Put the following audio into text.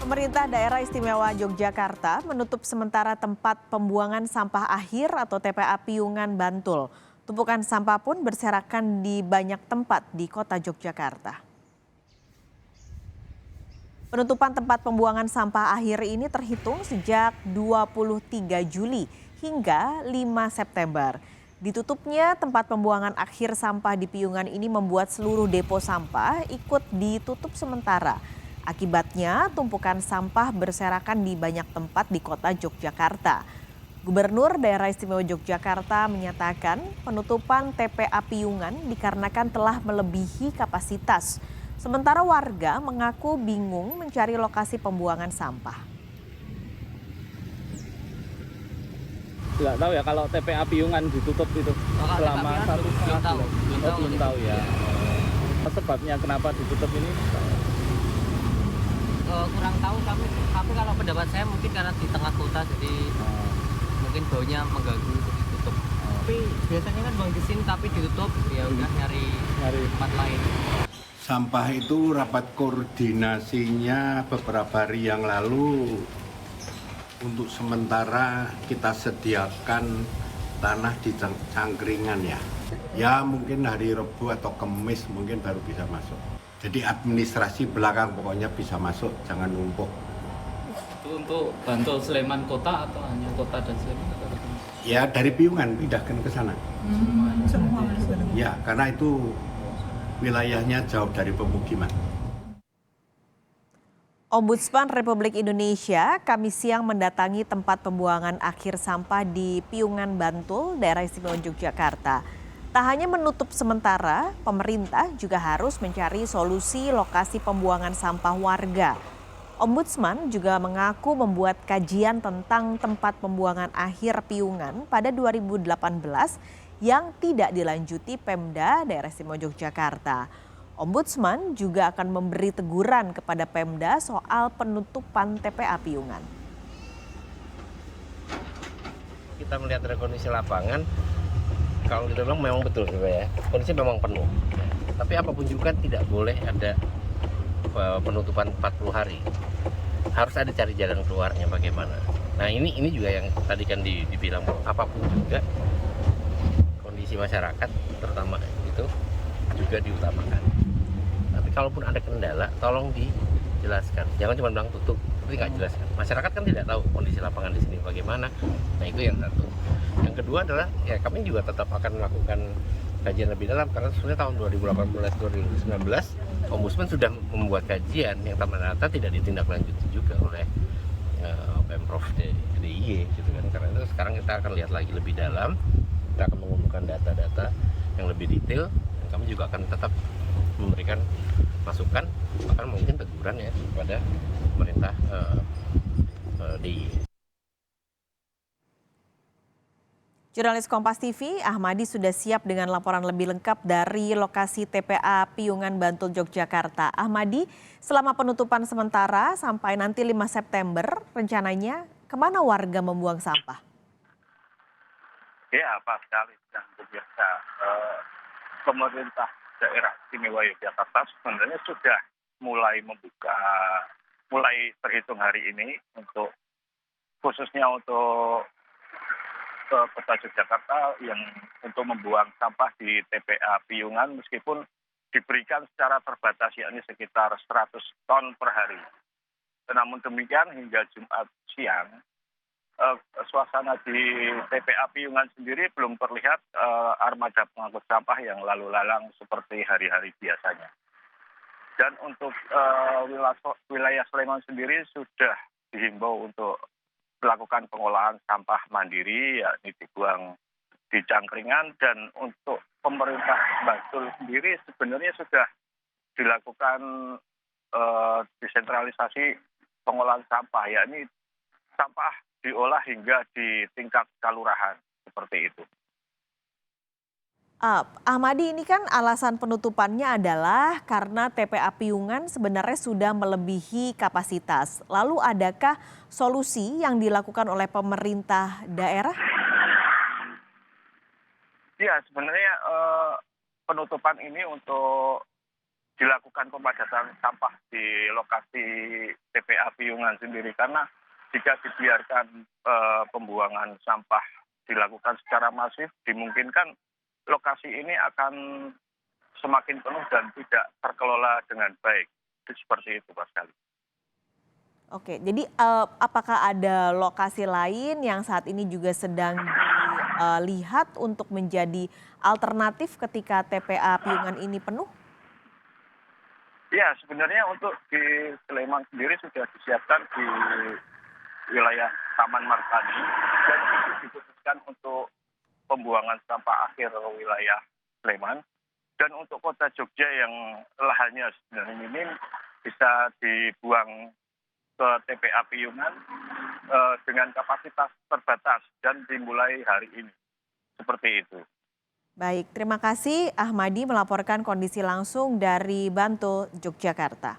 Pemerintah Daerah Istimewa Yogyakarta menutup sementara tempat pembuangan sampah akhir atau TPA Piungan Bantul. Tumpukan sampah pun berserakan di banyak tempat di kota Yogyakarta. Penutupan tempat pembuangan sampah akhir ini terhitung sejak 23 Juli hingga 5 September. Ditutupnya tempat pembuangan akhir sampah di Piungan ini membuat seluruh depo sampah ikut ditutup sementara. Akibatnya, tumpukan sampah berserakan di banyak tempat di kota Yogyakarta. Gubernur Daerah Istimewa Yogyakarta menyatakan penutupan TPA Piungan dikarenakan telah melebihi kapasitas. Sementara warga mengaku bingung mencari lokasi pembuangan sampah. Nggak tahu ya kalau TPA Piungan ditutup itu selama 1,5 bulan. Belum tahu ya. Sebabnya kenapa ditutup ini? Kurang tahu kami, tapi kalau pendapat saya mungkin karena di tengah kota jadi mungkin baunya mengganggu untuk ditutup. Tapi biasanya kan buang di sini tapi ditutup ya udah nyari tempat lain. Sampah itu rapat koordinasinya beberapa hari yang lalu. Untuk sementara kita sediakan tanah di Cangkringan ya. Ya mungkin hari Rabu atau Kamis mungkin baru bisa masuk. Jadi administrasi belakang pokoknya bisa masuk, jangan numpuk. Itu untuk Bantul Sleman kota atau hanya kota dan Sleman? Ya dari Piungan pindahkan ke sana. Semua. Ya karena itu wilayahnya jauh dari pemukiman. Ombudsman Republik Indonesia Kamis siang mendatangi tempat pembuangan akhir sampah di Piungan Bantul, Daerah Istimewa Yogyakarta. Tak hanya menutup sementara, pemerintah juga harus mencari solusi lokasi pembuangan sampah warga. Ombudsman juga mengaku membuat kajian tentang tempat pembuangan akhir Piungan pada 2018 yang tidak dilanjuti Pemda Daerah Istimewa Yogyakarta. Ombudsman juga akan memberi teguran kepada Pemda soal penutupan TPA Piungan. Kita melihat dari kondisi lapangan, kalau kita bilang memang betul ya, kondisi memang penuh. Tapi apapun juga tidak boleh ada penutupan 40 hari. Harus ada cari jalan keluarnya bagaimana. Nah ini juga yang tadi kan dibilang apapun juga kondisi masyarakat terutama itu juga diutamakan. Tapi kalaupun ada kendala, tolong dijelaskan. Jangan cuma bilang tutup, tapi nggak jelaskan. Masyarakat kan tidak tahu kondisi lapangan di sini bagaimana. Nah itu yang satu. Yang kedua adalah ya kami juga tetap akan melakukan kajian lebih dalam karena sebenarnya tahun 2018-2019 Ombudsman sudah membuat kajian yang ternyata tidak ditindaklanjuti juga oleh Pemprov DIY gitu kan. Karena itu sekarang kita akan lihat lagi lebih dalam, kita akan mengumpulkan data-data yang lebih detail dan kami juga akan tetap memberikan masukan bahkan mungkin teguran ya kepada pemerintah DIY. Jurnalis Kompas TV, Ahmadi sudah siap dengan laporan lebih lengkap dari lokasi TPA Piungan Bantul, Yogyakarta. Ahmadi, selama penutupan sementara sampai nanti 5 September, rencananya kemana warga membuang sampah? Ya, Pak sekali. Dan biasa pemerintah daerah istimewa Yogyakarta sebenarnya sudah mulai terhitung hari ini khususnya untuk ke kota Yogyakarta yang untuk membuang sampah di TPA Piungan meskipun diberikan secara terbatas yakni sekitar 100 ton per hari. Namun demikian hingga Jumat siang suasana di TPA Piungan sendiri belum terlihat armada pengangkut sampah yang lalu lalang seperti hari-hari biasanya. Dan untuk wilayah Sleman sendiri sudah dihimbau untuk melakukan pengolahan sampah mandiri yakni dibuang di Cangkringan, dan untuk pemerintah Bantul sendiri sebenarnya sudah dilakukan desentralisasi pengolahan sampah yakni sampah diolah hingga di tingkat kelurahan seperti itu. Ahmadi, ini kan alasan penutupannya adalah karena TPA Piungan sebenarnya sudah melebihi kapasitas. Lalu adakah solusi yang dilakukan oleh pemerintah daerah? Ya, sebenarnya penutupan ini untuk dilakukan pemadatan sampah di lokasi TPA Piungan Piungan sendiri, karena jika dibiarkan pembuangan sampah dilakukan secara masif, dimungkinkan lokasi ini akan semakin penuh dan tidak terkelola dengan baik. Seperti itu, Pak sekali. Oke, jadi apakah ada lokasi lain yang saat ini juga sedang dilihat untuk menjadi alternatif ketika TPA Piungan ini penuh? Ya, sebenarnya untuk di Sleman sendiri sudah disiapkan di wilayah Taman Martani, dan itu diputuskan untuk pembuangan sampah akhir wilayah Sleman. Dan untuk kota Jogja yang lahannya sebenarnya minim, bisa dibuang ke TPA Piungan dengan kapasitas terbatas dan dimulai hari ini. Seperti itu. Baik, terima kasih Ahmadi melaporkan kondisi langsung dari Bantul, Yogyakarta.